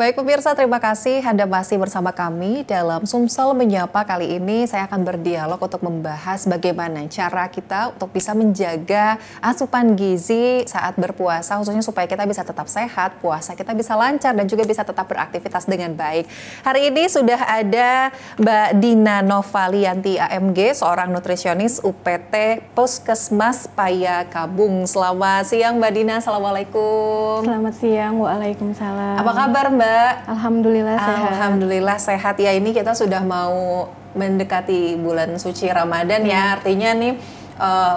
Baik pemirsa, terima kasih Anda masih bersama kami dalam Sumsel Menyapa. Kali ini saya akan berdialog untuk membahas bagaimana cara kita untuk bisa menjaga asupan gizi saat berpuasa, khususnya supaya kita bisa tetap sehat, puasa kita bisa lancar dan juga bisa tetap beraktivitas dengan baik. Hari ini sudah ada Mbak Dina Novalianti AMG, seorang nutrisionis UPT Puskesmas Payakabung. Selamat siang Mbak Dina, Assalamualaikum. Selamat siang, waalaikumsalam. Apa kabar Mbak? Alhamdulillah sehat. Alhamdulillah sehat ya. Ini kita sudah mau mendekati bulan suci Ramadan ya. Artinya nih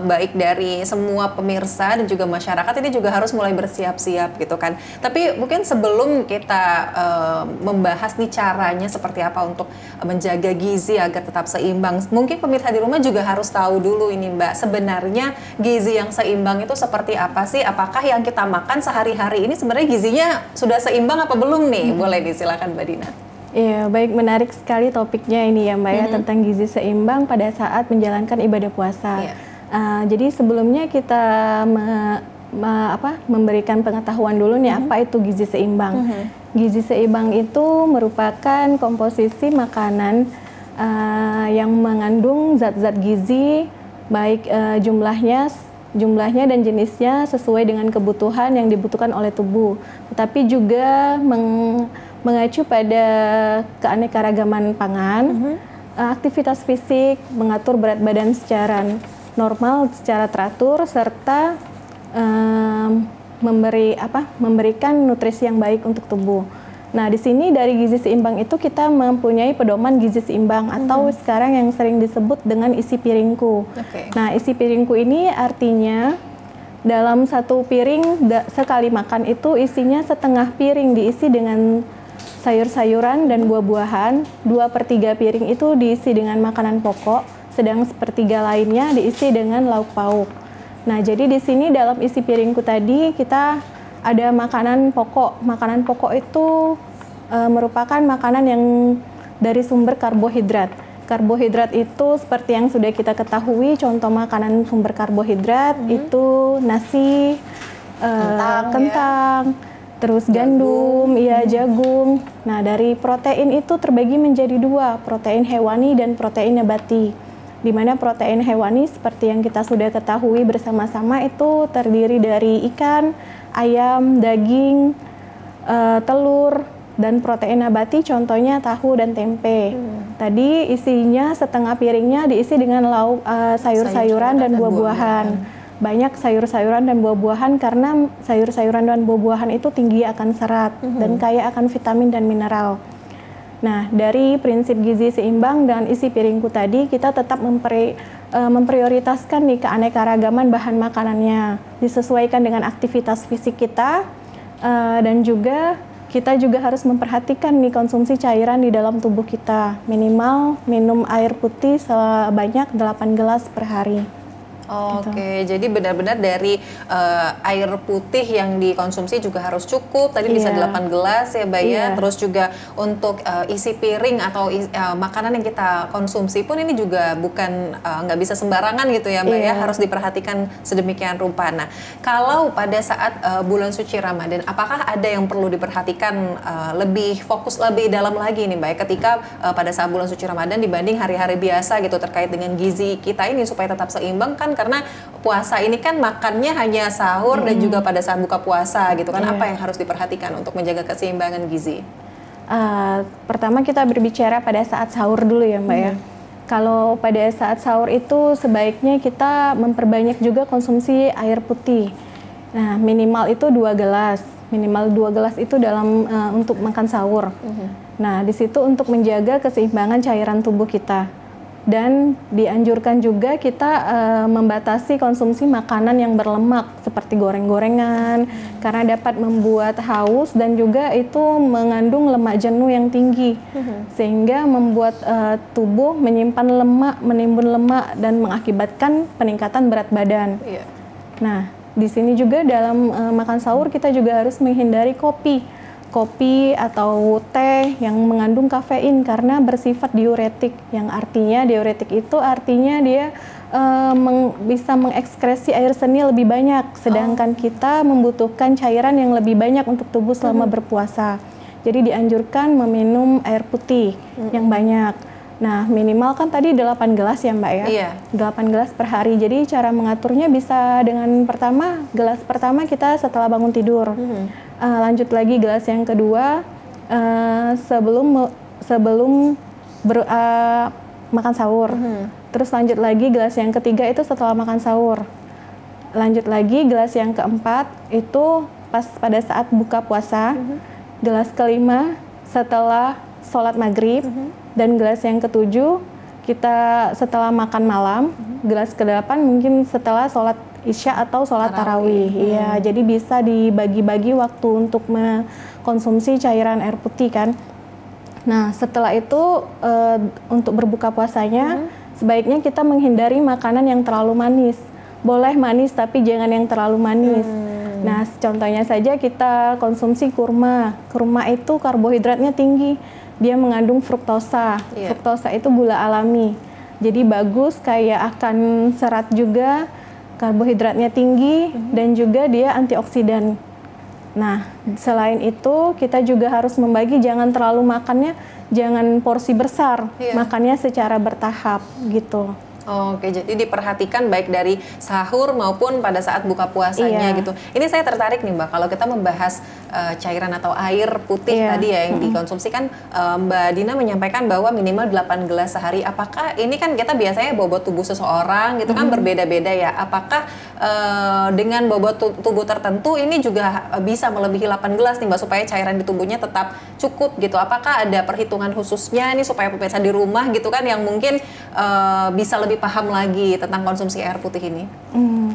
baik dari semua pemirsa dan juga masyarakat ini juga harus mulai bersiap-siap gitu kan. Tapi mungkin sebelum kita membahas nih caranya seperti apa untuk menjaga gizi agar tetap seimbang, mungkin pemirsa di rumah juga harus tahu dulu ini Mbak, sebenarnya gizi yang seimbang itu seperti apa sih? Apakah yang kita makan sehari-hari ini sebenarnya gizinya sudah seimbang apa belum nih? Boleh disilakan Mbak Dina. Iya, baik, menarik sekali topiknya ini ya Mbak ya, tentang gizi seimbang pada saat menjalankan ibadah puasa. Jadi sebelumnya kita memberikan pengetahuan dulu nih apa itu gizi seimbang. Gizi seimbang itu merupakan komposisi makanan yang mengandung zat-zat gizi, baik jumlahnya dan jenisnya sesuai dengan kebutuhan yang dibutuhkan oleh tubuh. Tetapi juga mengacu pada keanekaragaman pangan, aktivitas fisik, mengatur berat badan secara normal, secara teratur, serta memberikan nutrisi yang baik untuk tubuh. Nah, di sini dari gizi seimbang itu kita mempunyai pedoman gizi seimbang atau sekarang yang sering disebut dengan isi piringku. Nah, isi piringku ini artinya dalam satu piring sekali makan itu isinya setengah piring diisi dengan sayur-sayuran dan buah-buahan, 2/3 piring itu diisi dengan makanan pokok, sedang sepertiga lainnya diisi dengan lauk pauk. Nah, jadi di sini dalam isi piringku tadi kita ada makanan pokok. Makanan pokok itu merupakan makanan yang dari sumber karbohidrat. Karbohidrat itu seperti yang sudah kita ketahui, contoh makanan sumber karbohidrat itu nasi, kentang, terus gandum, jagung. Nah, dari protein itu terbagi menjadi dua, protein hewani dan protein nabati. Di mana protein hewani seperti yang kita sudah ketahui bersama-sama itu terdiri dari ikan, ayam, daging, telur, dan protein nabati contohnya tahu dan tempe. Tadi isinya setengah piringnya diisi dengan lauk sayur-sayuran dan buah-buahan. Banyak sayur-sayuran dan buah-buahan karena sayur-sayuran dan buah-buahan itu tinggi akan serat dan kaya akan vitamin dan mineral. Nah, dari prinsip gizi seimbang dan isi piringku tadi, kita tetap memprioritaskan nih keanekaragaman bahan makanannya, disesuaikan dengan aktivitas fisik kita, dan juga kita juga harus memperhatikan nih konsumsi cairan di dalam tubuh kita. Minimal minum air putih sebanyak 8 gelas per hari. Oke, jadi benar-benar dari air putih yang dikonsumsi juga harus cukup. Tadi bisa 8 gelas ya Mbak ya. Terus juga untuk isi piring atau makanan yang kita konsumsi pun ini juga bukan nggak bisa sembarangan gitu ya Mbak ya. Harus diperhatikan sedemikian rupa. Nah, kalau pada saat bulan suci Ramadan, apakah ada yang perlu diperhatikan lebih fokus, lebih dalam lagi nih Mbak ya, ketika pada saat bulan suci Ramadan dibanding hari-hari biasa gitu terkait dengan gizi kita ini supaya tetap seimbang kan? Karena puasa ini kan makannya hanya sahur dan juga pada saat buka puasa gitu kan. Apa yang harus diperhatikan untuk menjaga keseimbangan gizi? Pertama kita berbicara pada saat sahur dulu ya Mbak ya. Kalau pada saat sahur itu sebaiknya kita memperbanyak juga konsumsi air putih. Nah, minimal itu 2 gelas. Minimal 2 gelas itu dalam untuk makan sahur. Nah, di situ untuk menjaga keseimbangan cairan tubuh kita. Dan dianjurkan juga kita membatasi konsumsi makanan yang berlemak seperti goreng-gorengan karena dapat membuat haus dan juga itu mengandung lemak jenuh yang tinggi sehingga membuat tubuh menyimpan lemak, menimbun lemak dan mengakibatkan peningkatan berat badan. Nah, di sini juga dalam makan sahur kita juga harus menghindari kopi atau teh yang mengandung kafein karena bersifat diuretik, yang artinya diuretik itu artinya dia bisa mengekskresi air seni lebih banyak, sedangkan kita membutuhkan cairan yang lebih banyak untuk tubuh selama berpuasa. Jadi dianjurkan meminum air putih yang banyak. Nah, minimal kan tadi 8 gelas ya Mbak ya? Iya. 8 gelas per hari. Jadi cara mengaturnya bisa dengan gelas pertama kita setelah bangun tidur. Lanjut lagi gelas yang kedua sebelum makan sahur. Terus lanjut lagi gelas yang ketiga itu setelah makan sahur. Lanjut lagi gelas yang keempat itu pas pada saat buka puasa. Gelas kelima setelah sholat maghrib. Dan gelas yang ketujuh kita setelah makan malam. Gelas ke-8 mungkin setelah sholat isya atau sholat tarawih. Iya, jadi bisa dibagi-bagi waktu untuk mengkonsumsi cairan air putih kan. Nah, setelah itu untuk berbuka puasanya sebaiknya kita menghindari makanan yang terlalu manis. Boleh manis tapi jangan yang terlalu manis. Nah, contohnya saja kita konsumsi kurma. Kurma itu karbohidratnya tinggi. Dia mengandung fruktosa. Fruktosa itu gula alami. Jadi bagus, kayak akan serat juga, karbohidratnya tinggi, dan juga dia antioksidan. Nah, selain itu kita juga harus membagi, jangan terlalu makannya, jangan porsi besar, makannya secara bertahap gitu. Oke, jadi diperhatikan baik dari sahur maupun pada saat buka puasanya gitu. Ini saya tertarik nih Mbak, kalau kita membahas cairan atau air putih tadi ya yang dikonsumsi kan Mbak Dina menyampaikan bahwa minimal 8 gelas sehari. Apakah ini kan kita biasanya bobot tubuh seseorang gitu kan berbeda-beda ya. Apakah dengan bobot tubuh tertentu ini juga bisa melebihi 8 gelas nih Mbak supaya cairan di tubuhnya tetap cukup gitu. Apakah ada perhitungan khususnya nih supaya pemirsa di rumah gitu kan yang mungkin bisa lebih paham lagi tentang konsumsi air putih ini?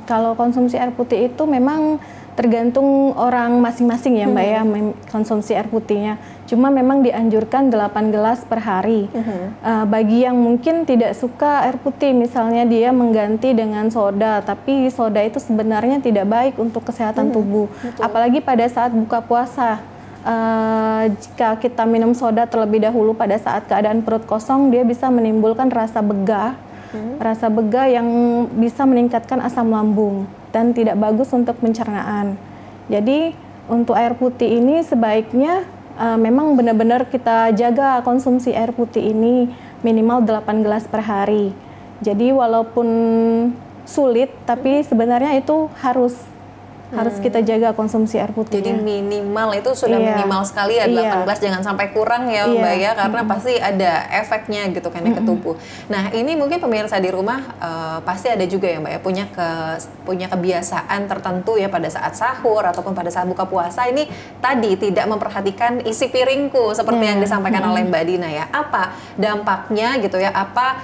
Kalau konsumsi air putih itu memang tergantung orang masing-masing ya Mbak ya, konsumsi air putihnya. Cuma memang dianjurkan 8 gelas per hari. Bagi yang mungkin tidak suka air putih, misalnya dia mengganti dengan soda, tapi soda itu sebenarnya tidak baik untuk kesehatan tubuh. Apalagi pada saat buka puasa. Jika kita minum soda terlebih dahulu pada saat keadaan perut kosong, dia bisa menimbulkan rasa begah. Rasa begah yang bisa meningkatkan asam lambung dan tidak bagus untuk pencernaan. Jadi untuk air putih ini sebaiknya memang benar-benar kita jaga konsumsi air putih ini minimal 8 gelas per hari. Jadi walaupun sulit tapi sebenarnya itu harus kita jaga konsumsi air putihnya. Jadi minimal itu sudah minimal sekali ya 8 gelas, jangan sampai kurang ya Mbak ya, karena pasti ada efeknya gitu kan ya ke tubuh. Nah ini mungkin pemirsa di rumah pasti ada juga ya Mbak ya punya kebiasaan tertentu ya pada saat sahur ataupun pada saat buka puasa ini tadi tidak memperhatikan isi piringku seperti yang disampaikan oleh Mbak Dina ya. Apa dampaknya gitu ya, apa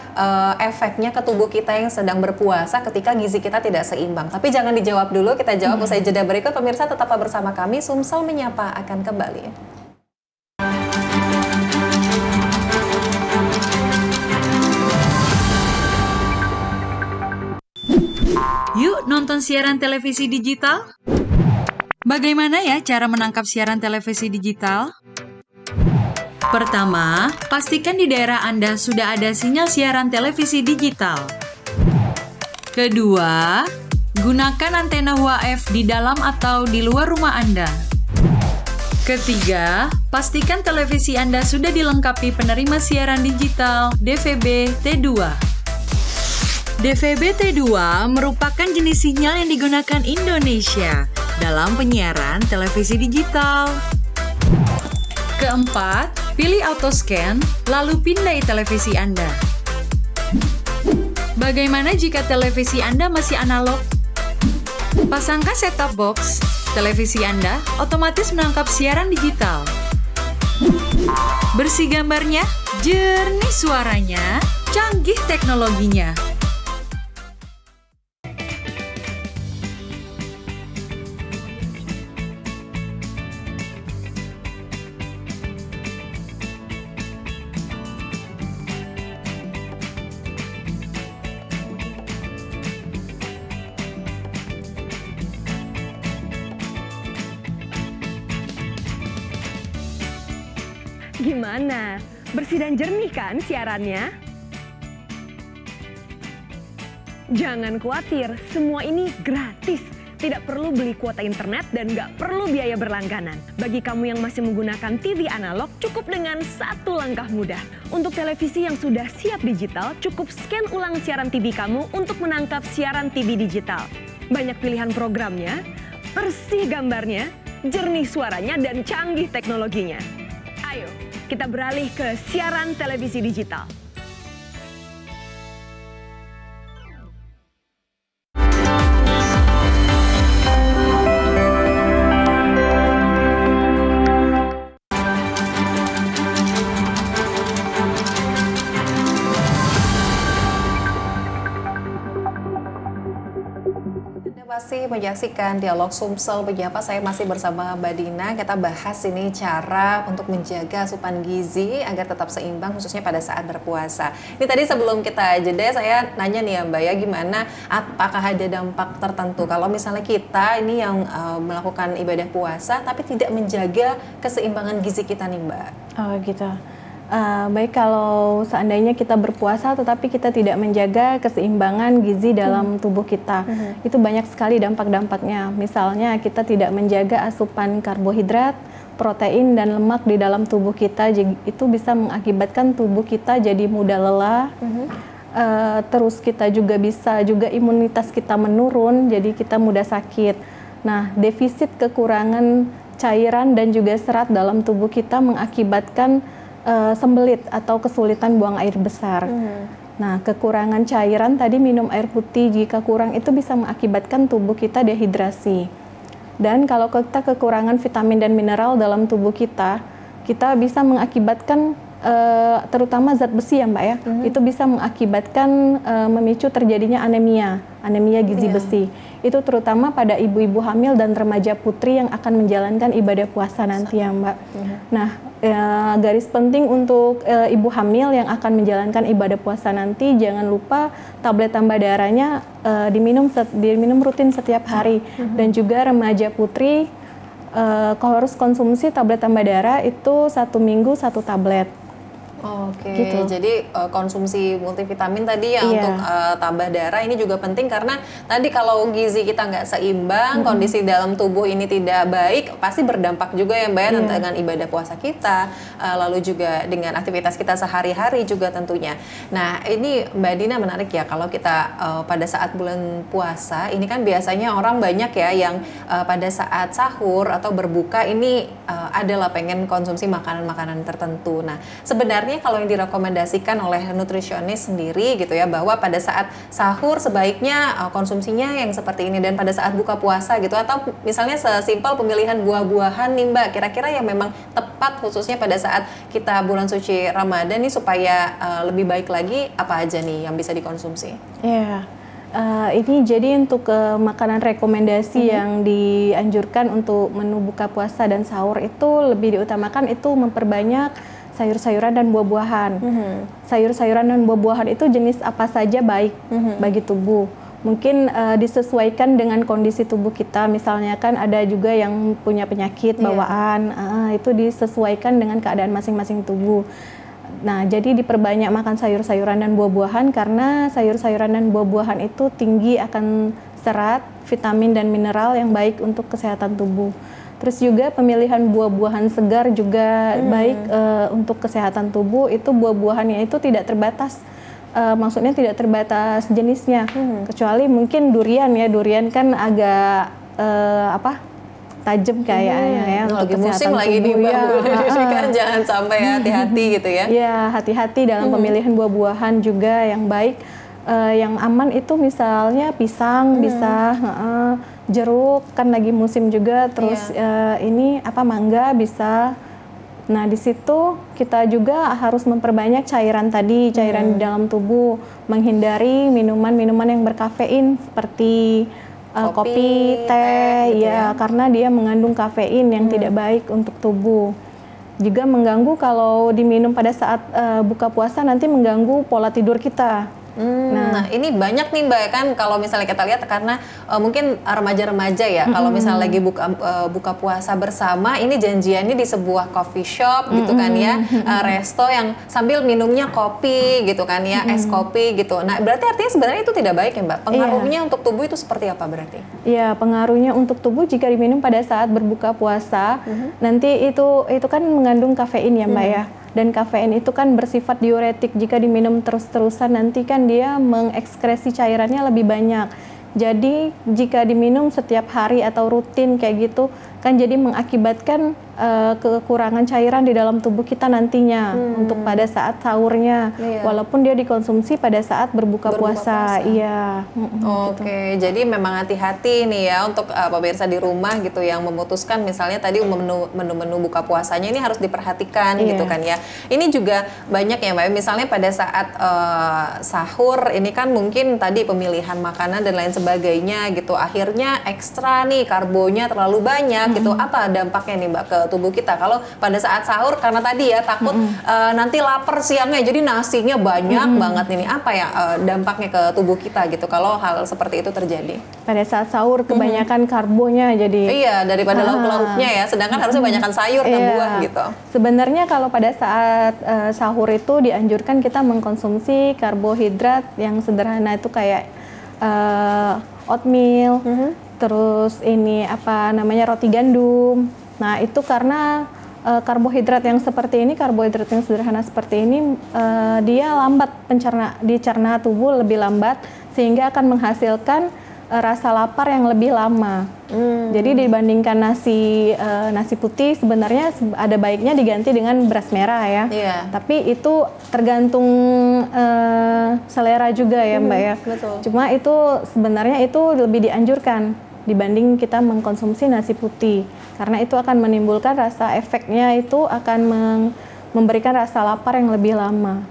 efeknya ke tubuh kita yang sedang berpuasa ketika gizi kita tidak seimbang. Tapi jangan dijawab dulu, kita jawab usai jeda berikut. Pemirsa tetaplah bersama kami, Sumsel Menyapa akan kembali. Yuk nonton siaran televisi digital. Bagaimana ya cara menangkap siaran televisi digital? Pertama, pastikan di daerah Anda sudah ada sinyal siaran televisi digital. Kedua, gunakan antena UHF di dalam atau di luar rumah Anda. Ketiga, pastikan televisi Anda sudah dilengkapi penerima siaran digital DVB T2. DVB T2 merupakan jenis sinyal yang digunakan Indonesia dalam penyiaran televisi digital. Keempat, pilih autoscan, lalu pindai televisi Anda. Bagaimana jika televisi Anda masih analog? Pasangkan set-top box, televisi Anda otomatis menangkap siaran digital. Bersih gambarnya, jernih suaranya, canggih teknologinya. Gimana? Bersih dan jernih kan siarannya? Jangan khawatir, semua ini gratis. Tidak perlu beli kuota internet dan nggak perlu biaya berlangganan. Bagi kamu yang masih menggunakan TV analog, cukup dengan satu langkah mudah. Untuk televisi yang sudah siap digital, cukup scan ulang siaran TV kamu untuk menangkap siaran TV digital. Banyak pilihan programnya, bersih gambarnya, jernih suaranya, dan canggih teknologinya. Ayo, kita beralih ke siaran televisi digital. Masih menyaksikan Dialog Sumsel, menyapa saya masih bersama Mbak Dina. Kita bahas ini cara untuk menjaga asupan gizi agar tetap seimbang khususnya pada saat berpuasa. Ini tadi sebelum kita jeda saya nanya nih ya Mbak ya, gimana apakah ada dampak tertentu kalau misalnya kita ini yang melakukan ibadah puasa tapi tidak menjaga keseimbangan gizi kita nih Mbak? Oh gitu. Baik, kalau seandainya kita berpuasa tetapi kita tidak menjaga keseimbangan gizi dalam tubuh kita, itu banyak sekali dampak-dampaknya. Misalnya kita tidak menjaga asupan karbohidrat, protein, dan lemak di dalam tubuh kita, itu bisa mengakibatkan tubuh kita jadi mudah lelah. Terus kita juga bisa imunitas kita menurun, jadi kita mudah sakit. Nah, defisit kekurangan cairan dan juga serat dalam tubuh kita mengakibatkan sembelit atau kesulitan buang air besar. Nah, kekurangan cairan tadi minum air putih jika kurang itu bisa mengakibatkan tubuh kita dehidrasi. Dan kalau kita kekurangan vitamin dan mineral dalam tubuh kita bisa mengakibatkan terutama zat besi ya Mbak ya, itu bisa mengakibatkan memicu terjadinya anemia gizi besi. Itu terutama pada ibu-ibu hamil dan remaja putri yang akan menjalankan ibadah puasa nanti ya Mbak. Nah, garis penting untuk ibu hamil yang akan menjalankan ibadah puasa nanti, jangan lupa tablet tambah darahnya diminum rutin setiap hari. Dan juga remaja putri kalau harus konsumsi tablet tambah darah itu 1 minggu 1 tablet. Oke, gitu. Jadi konsumsi multivitamin tadi yang untuk tambah darah ini juga penting karena tadi kalau gizi kita nggak seimbang, kondisi dalam tubuh ini tidak baik, pasti berdampak juga ya Mbak ya dengan ibadah puasa kita, lalu juga dengan aktivitas kita sehari-hari juga tentunya. Nah ini Mbak Dina menarik ya, kalau kita pada saat bulan puasa ini kan biasanya orang banyak ya yang pada saat sahur atau berbuka ini adalah pengen konsumsi makanan-makanan tertentu. Nah sebenarnya kalau yang direkomendasikan oleh nutrisionis sendiri gitu ya, bahwa pada saat sahur sebaiknya konsumsinya yang seperti ini, dan pada saat buka puasa gitu, atau misalnya sesimpel pemilihan buah-buahan nih Mbak, kira-kira yang memang tepat khususnya pada saat kita bulan suci Ramadan nih supaya lebih baik lagi, apa aja nih yang bisa dikonsumsi? Ya, ini jadi untuk makanan rekomendasi yang dianjurkan untuk menu buka puasa dan sahur itu lebih diutamakan itu memperbanyak sayur-sayuran dan buah-buahan. Sayur-sayuran dan buah-buahan itu jenis apa saja baik bagi tubuh. Mungkin disesuaikan dengan kondisi tubuh kita. Misalnya kan ada juga yang punya penyakit bawaan, itu disesuaikan dengan keadaan masing-masing tubuh. Nah, jadi diperbanyak makan sayur-sayuran dan buah-buahan karena sayur-sayuran dan buah-buahan itu tinggi akan serat, vitamin dan mineral yang baik untuk kesehatan tubuh. Terus juga pemilihan buah-buahan segar juga baik untuk kesehatan tubuh. Itu buah-buahannya itu tidak terbatas, maksudnya tidak terbatas jenisnya, kecuali mungkin durian ya. Durian kan agak tajam kayaknya ya untuk musim kesehatan lagi tubuh. Kan jangan sampai hati-hati gitu ya. Ya, hati-hati dalam pemilihan buah-buahan juga yang baik. Yang aman itu misalnya pisang bisa, jeruk kan lagi musim juga, terus mangga bisa. Nah, di situ kita juga harus memperbanyak cairan tadi, cairan di dalam tubuh, menghindari minuman-minuman yang berkafein seperti kopi, teh, gitu ya, karena dia mengandung kafein yang tidak baik untuk tubuh. Juga mengganggu kalau diminum pada saat buka puasa, nanti mengganggu pola tidur kita. Nah ini banyak nih Mbak kan kalau misalnya kita lihat karena mungkin remaja-remaja ya kalau misalnya lagi buka puasa bersama ini janjiannya di sebuah coffee shop gitu kan ya, resto yang sambil minumnya kopi gitu kan ya, es kopi gitu. Nah berarti artinya sebenarnya itu tidak baik ya Mbak? Pengaruhnya untuk tubuh itu seperti apa berarti? Iya, pengaruhnya untuk tubuh jika diminum pada saat berbuka puasa, nanti itu kan mengandung kafein ya Mbak ya. Dan kafein itu kan bersifat diuretik, jika diminum terus-terusan nanti kan dia mengekskresi cairannya lebih banyak. Jadi jika diminum setiap hari atau rutin kayak gitu kan jadi mengakibatkan kekurangan cairan di dalam tubuh kita nantinya untuk pada saat sahurnya, walaupun dia dikonsumsi pada saat berbuka puasa. Iya. Oke, jadi memang hati-hati nih ya untuk pemirsa di rumah gitu yang memutuskan misalnya tadi menu-menu buka puasanya ini harus diperhatikan gitu kan ya. Ini juga banyak ya Mbak, misalnya pada saat sahur ini kan mungkin tadi pemilihan makanan dan lain sebagainya gitu, akhirnya ekstra nih karbonya terlalu banyak gitu. Apa dampaknya nih Mbak ke tubuh kita kalau pada saat sahur karena tadi ya takut nanti lapar siangnya jadi nasinya banyak banget ini, apa ya dampaknya ke tubuh kita gitu kalau hal seperti itu terjadi? Pada saat sahur kebanyakan karbonya jadi iya daripada lauk-lauknya ya, sedangkan harusnya banyakan sayur dan buah gitu. Sebenarnya kalau pada saat sahur itu dianjurkan kita mengkonsumsi karbohidrat yang sederhana itu kayak oatmeal, terus ini apa namanya roti gandum. Nah itu karena karbohidrat yang seperti ini, karbohidrat yang sederhana seperti ini, dia lambat dicerna tubuh lebih lambat sehingga akan menghasilkan rasa lapar yang lebih lama. Jadi dibandingkan nasi putih sebenarnya ada baiknya diganti dengan beras merah ya. Tapi itu tergantung selera juga ya Mbak ya. Betul. Cuma itu sebenarnya itu lebih dianjurkan dibanding kita mengkonsumsi nasi putih karena itu akan menimbulkan rasa efeknya itu akan memberikan rasa lapar yang lebih lama.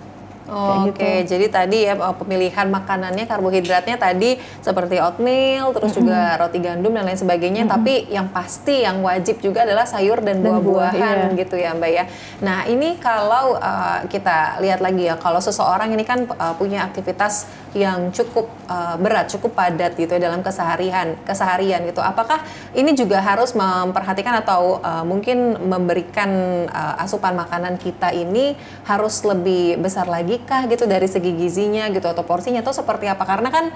Oke, jadi tadi ya pemilihan makanannya karbohidratnya tadi seperti oatmeal, terus juga roti gandum dan lain sebagainya. Tapi yang pasti yang wajib juga adalah sayur dan buah-buahan gitu ya Mbak ya. Nah ini kalau kita lihat lagi ya, kalau seseorang ini kan punya aktivitas yang cukup berat, cukup padat gitu ya dalam keseharian gitu. Apakah ini juga harus memperhatikan atau mungkin memberikan asupan makanan kita ini harus lebih besar lagi kah gitu dari segi gizinya gitu atau porsinya atau seperti apa? Karena kan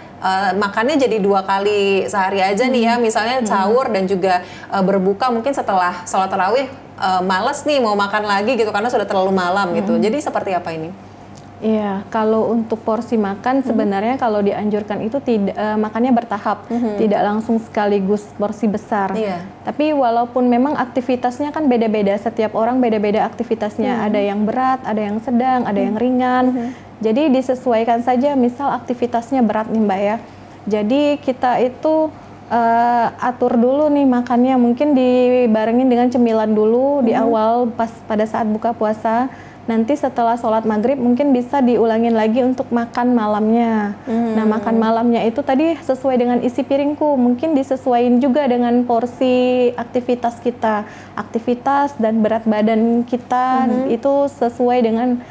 makannya jadi 2 kali sehari aja nih ya, misalnya sahur dan juga berbuka mungkin setelah sholat tarawih males nih mau makan lagi gitu karena sudah terlalu malam gitu. Jadi seperti apa ini? Iya, kalau untuk porsi makan sebenarnya kalau dianjurkan itu tidak makannya bertahap, tidak langsung sekaligus porsi besar. Tapi walaupun memang aktivitasnya kan beda-beda, setiap orang beda-beda aktivitasnya. Ada yang berat, ada yang sedang, ada yang ringan. Jadi disesuaikan saja. Misal aktivitasnya berat nih Mbak ya. Jadi kita itu atur dulu nih makannya, mungkin dibarengin dengan cemilan dulu di awal pas pada saat buka puasa. Nanti setelah sholat maghrib mungkin bisa diulangin lagi untuk makan malamnya. Nah makan malamnya itu tadi sesuai dengan isi piringku, mungkin disesuaikan juga dengan porsi aktivitas kita, aktivitas dan berat badan kita itu sesuai dengan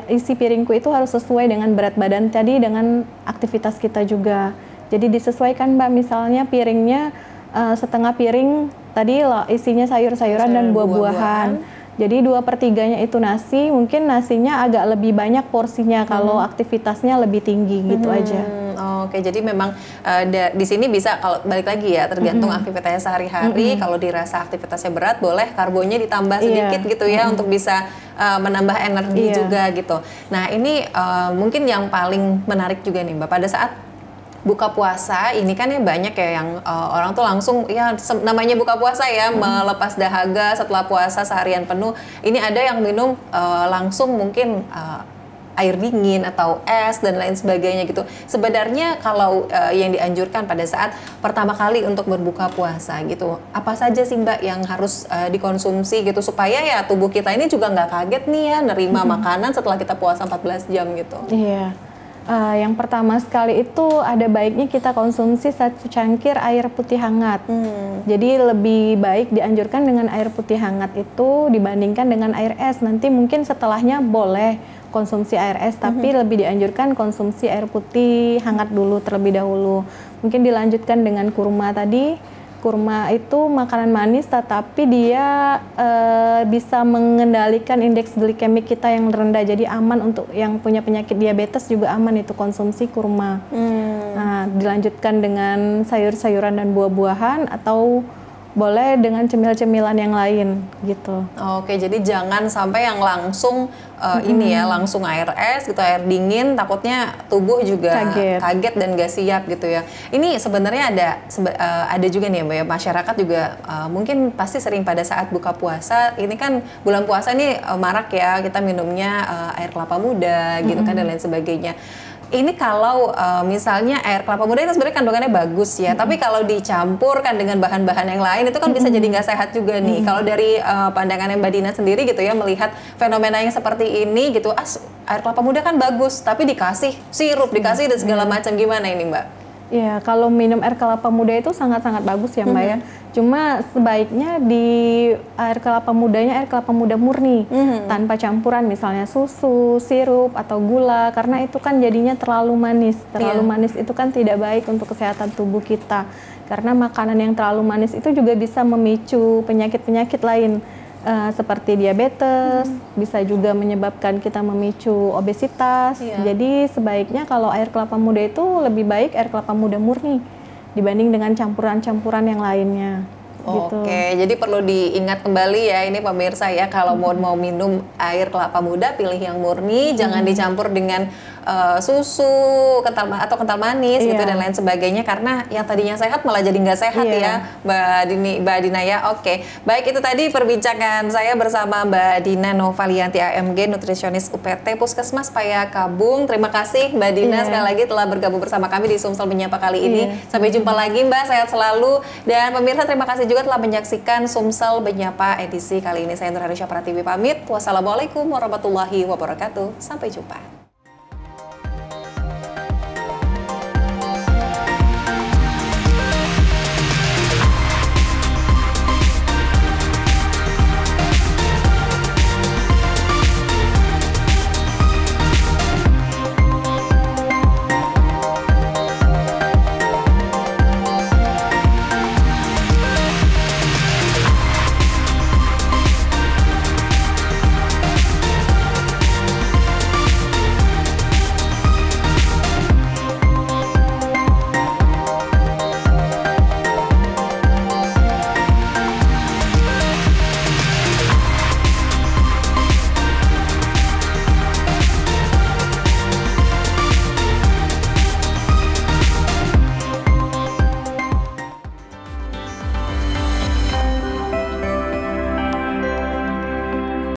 isi piringku itu harus sesuai dengan berat badan tadi dengan aktivitas kita juga. Jadi disesuaikan Mbak, misalnya piringnya setengah piring tadi isinya sayur-sayuran dan buah-buahan. Jadi 2/3-nya itu nasi, mungkin nasinya agak lebih banyak porsinya kalau aktivitasnya lebih tinggi gitu aja. Oke, jadi memang di sini bisa kalau balik lagi ya tergantung aktivitasnya sehari-hari. Kalau dirasa aktivitasnya berat, boleh karbonya ditambah sedikit gitu ya untuk bisa menambah energi juga gitu. Nah ini mungkin yang paling menarik juga nih Mbak, pada saat buka puasa ini kan ya banyak ya yang orang tuh langsung ya namanya buka puasa ya melepas dahaga setelah puasa seharian penuh. Ini ada yang minum langsung mungkin air dingin atau es dan lain sebagainya gitu. Sebenarnya kalau yang dianjurkan pada saat pertama kali untuk berbuka puasa gitu, apa saja sih Mbak yang harus dikonsumsi gitu supaya ya tubuh kita ini juga nggak kaget nih ya nerima makanan setelah kita puasa 14 jam gitu. Iya. Yang pertama sekali itu ada baiknya kita konsumsi 1 cangkir air putih hangat. Jadi lebih baik dianjurkan dengan air putih hangat itu dibandingkan dengan air es. Nanti mungkin setelahnya boleh konsumsi air es, tapi lebih dianjurkan konsumsi air putih hangat dulu terlebih dahulu. Mungkin dilanjutkan dengan kurma tadi. Kurma itu makanan manis, tetapi dia bisa mengendalikan indeks glikemik kita yang rendah. Jadi aman untuk yang punya penyakit diabetes juga aman itu konsumsi kurma. Nah, dilanjutkan dengan sayur-sayuran dan buah-buahan atau boleh dengan cemil-cemilan yang lain gitu. Oke, jadi jangan sampai yang langsung ini ya, langsung air es gitu, air dingin, takutnya tubuh juga kaget dan gak siap gitu ya. Ini sebenarnya ada juga nih ya Mbak ya, masyarakat juga mungkin pasti sering pada saat buka puasa, ini kan bulan puasa nih marak ya, kita minumnya air kelapa muda gitu kan dan lain sebagainya. Ini kalau misalnya air kelapa muda itu sebenarnya kandungannya bagus ya, tapi kalau dicampurkan dengan bahan-bahan yang lain itu kan bisa jadi nggak sehat juga nih. Kalau dari pandangannya Mbak Dina sendiri gitu ya, melihat fenomena yang seperti ini gitu, air kelapa muda kan bagus, tapi dikasih sirup, dikasih dan segala macam, gimana ini Mbak? Ya, kalau minum air kelapa muda itu sangat-sangat bagus ya Mbak ya. Cuma sebaiknya di air kelapa mudanya air kelapa muda murni, tanpa campuran misalnya susu, sirup atau gula, karena itu kan jadinya terlalu manis. Terlalu manis itu kan tidak baik untuk kesehatan tubuh kita. Karena makanan yang terlalu manis itu juga bisa memicu penyakit-penyakit lain. Seperti diabetes, bisa juga menyebabkan kita memicu obesitas. Jadi sebaiknya kalau air kelapa muda itu lebih baik air kelapa muda murni dibanding dengan campuran-campuran yang lainnya. Gitu. Oke, jadi perlu diingat kembali ya ini pemirsa ya, kalau mau minum air kelapa muda pilih yang murni, jangan dicampur dengan susu kental manis gitu dan lain sebagainya, karena yang tadinya sehat malah jadi nggak sehat ya Mbak Dina ya. Oke, baik, itu tadi perbincangan saya bersama Mbak Dina Novalianti AMG, nutrisionis UPT Puskesmas Payakabung. Terima kasih Mbak Dina sekali lagi telah bergabung bersama kami di Sumsel Menyapa kali ini. Sampai jumpa lagi Mbak, sehat selalu. Dan pemirsa, terima kasih juga telah menyaksikan Sumsel Menyapa edisi kali ini. Saya Nur Harisya Pratiwi pamit. Wassalamualaikum warahmatullahi wabarakatuh. Sampai jumpa.